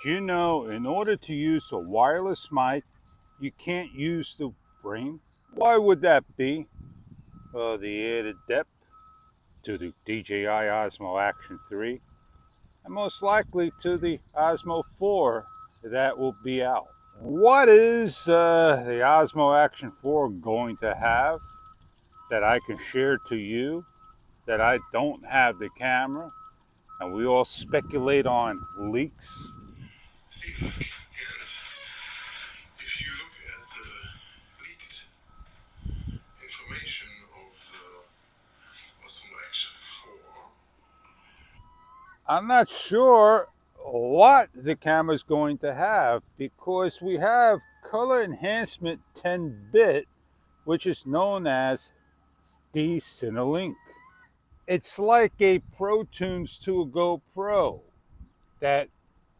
Did you know in order to use a wireless mic, you can't use the frame? Why would that be? Well, the added depth to the DJI Osmo Action 3 and most likely to the Osmo 4 that will be out. What is the Osmo Action 4 going to have that I can share to you that I don't have the camera? And we all speculate on leaks. See, look, and if you look at the leaked information of the Osmo Action 4, I'm not sure what the camera is going to have because we have color enhancement 10-bit, which is known as D-Cinelink. It's like a Pro Tunes to a GoPro that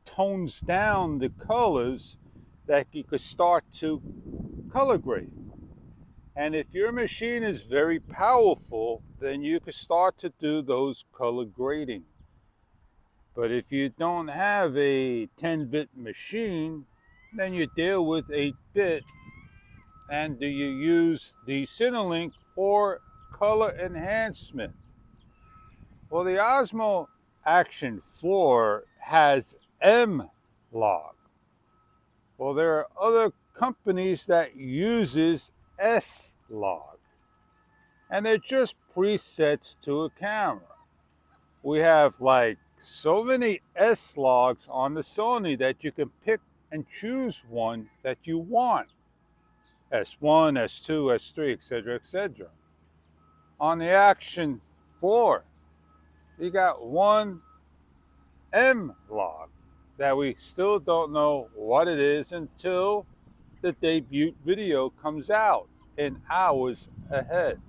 tones down the colors that you could start to color grade. And if your machine is very powerful, then you can start to do those color grading. But if you don't have a 10-bit machine, then you deal with 8-bit. And do you use the Cinelink or color enhancement? Well, the Osmo Action 4 has M-Log. Well, there are other companies that uses S-Log. And they're just presets to a camera. We have like so many S-Logs on the Sony that you can pick and choose one that you want. S1, S2, S3, etc., etc. On the Action 4, you got one M-Log that we still don't know what it is until the debut video comes out in hours ahead.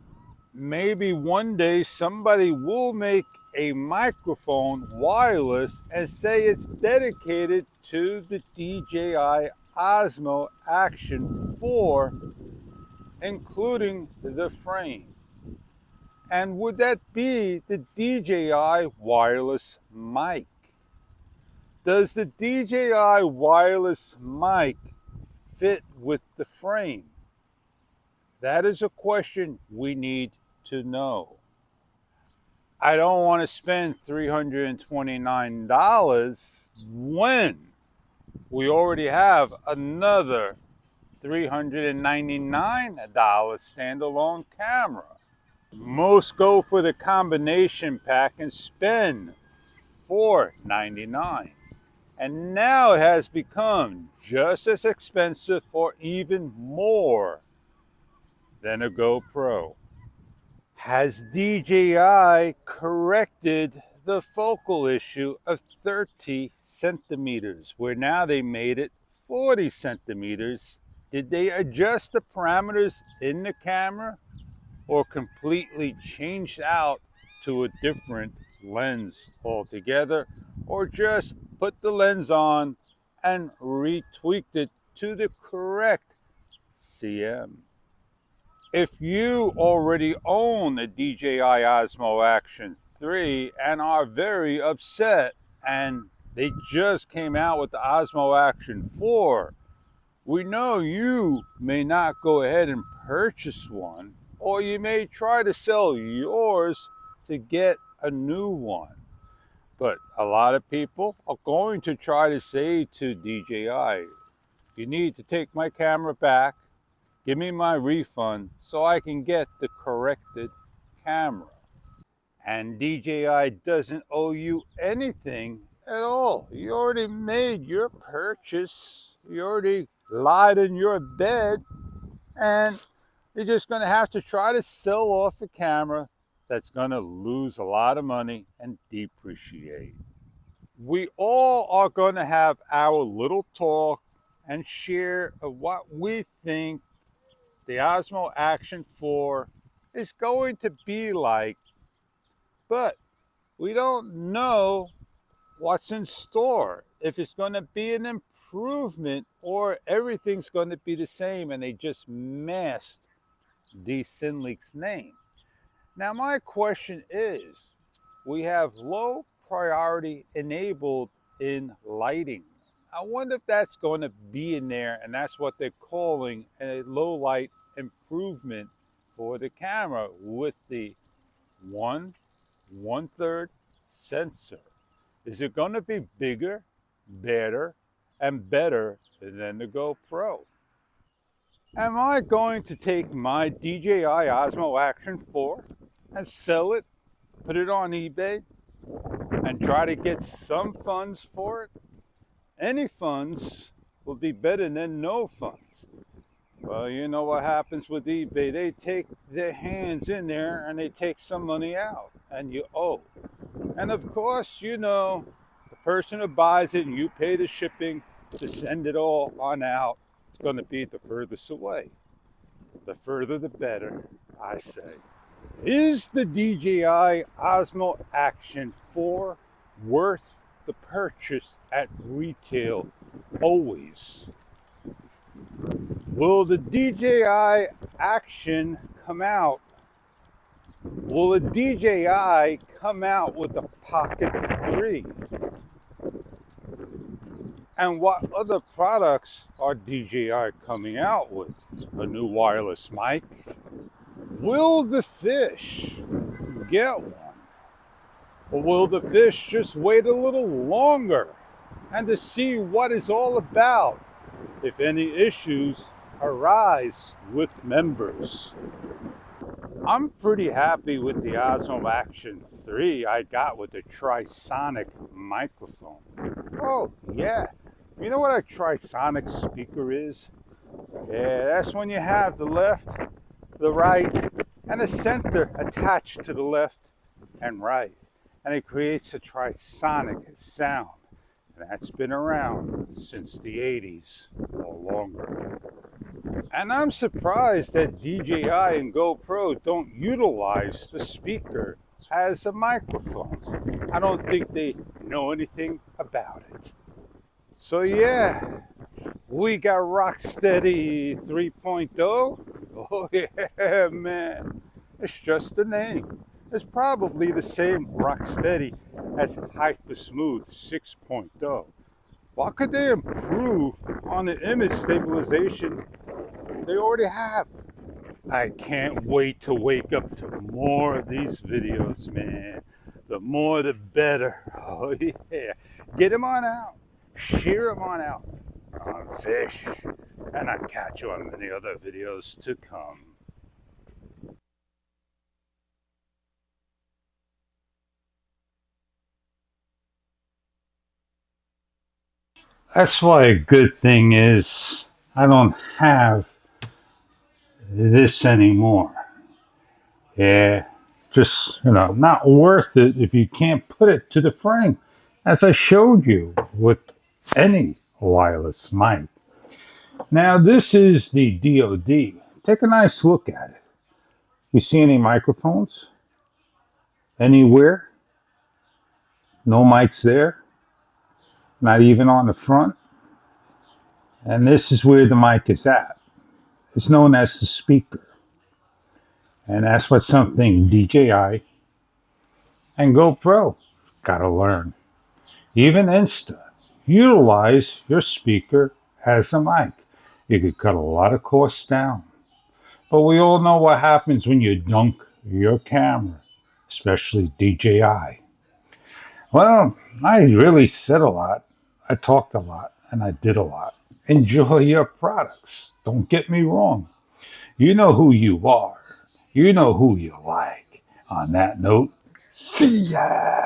Maybe one day somebody will make a microphone wireless and say it's dedicated to the DJI Osmo Action 4, including the frame. And would that be the DJI wireless mic? Does the DJI wireless mic fit with the frame? That is a question we need to know. I don't want to spend $329 when we already have another $399 standalone camera. Most go for the combination pack and spend $499. And now it has become just as expensive or even more than a GoPro. Has DJI corrected the focal issue of 30 centimeters, where now they made it 40 centimeters? Did they adjust the parameters in the camera or completely changed out to a different lens altogether, or just put the lens on and retweaked it to the correct CM? If you already own a DJI Osmo Action 3 and are very upset and they just came out with the Osmo Action 4, we know you may not go ahead and purchase one, or you may try to sell yours to get a new one. But a lot of people are going to try to say to DJI, you need to take my camera back, give me my refund so I can get the corrected camera. And DJI doesn't owe you anything at all. You already made your purchase. You already lied in your bed, and you're just going to have to try to sell off a camera that's going to lose a lot of money and depreciate. We all are going to have our little talk and share what we think the Osmo Action 4 is going to be like, but we don't know what's in store. If it's going to be an improvement or everything's going to be the same and they just masked D-Cinelink's name. Now my question is, we have low priority enabled in lighting. I wonder if that's going to be in there, and that's what they're calling a low light improvement for the camera with the 1/3 sensor. Is it going to be bigger, better, and better than the GoPro? Am I going to take my DJI Osmo Action 4 and sell it, put it on eBay, and try to get some funds for it? Any funds will be better than no funds. Well, you know what happens with eBay. They take their hands in there and they take some money out, and you owe. And of course, you know, the person who buys it and you pay the shipping to send it all on out, it's going to be the furthest away. The further the better, I say. Is the DJI Osmo Action 4 worth the purchase at retail always? Will the DJI Action come out? Will the DJI come out with the Pocket 3? And what other products are DJI coming out with? A new wireless mic? Will the fish get one? Or will the fish just wait a little longer and to see what it's all about if any issues arise with members? I'm pretty happy with the Osmo Action 3 I got with the Trisonic microphone. Oh, yeah. You know what a Trisonic speaker is? Yeah, that's when you have the left, the right, and the center attached to the left and right. And it creates a trisonic sound. And that's been around since the 80s or longer. And I'm surprised that DJI and GoPro don't utilize the speaker as a microphone. I don't think they know anything about it. So yeah, we got Rocksteady 3.0. Oh yeah, man. It's just a name. It's probably the same Rocksteady as Hypersmooth 6.0. What could they improve on the image stabilization they already have? I can't wait to wake up to more of these videos, man. The more the better. Oh yeah. Get them on out. Share them on out on Fish. And I'll catch you on many other videos to come. That's why a good thing is I don't have this anymore. Yeah, just, not worth it if you can't put it to the frame, as I showed you with any wireless mic. Now, this is the DoD. Take a nice look at it. You see any microphones? Anywhere? No mics there? Not even on the front? And this is where the mic is at. It's known as the speaker. And that's what something DJI and GoPro gotta learn. Even Insta, utilize your speaker as a mic. You could cut a lot of costs down. But we all know what happens when you dunk your camera, especially DJI. Well, I really said a lot. I talked a lot, and I did a lot. Enjoy your products. Don't get me wrong. You know who you are. You know who you like. On that note, see ya!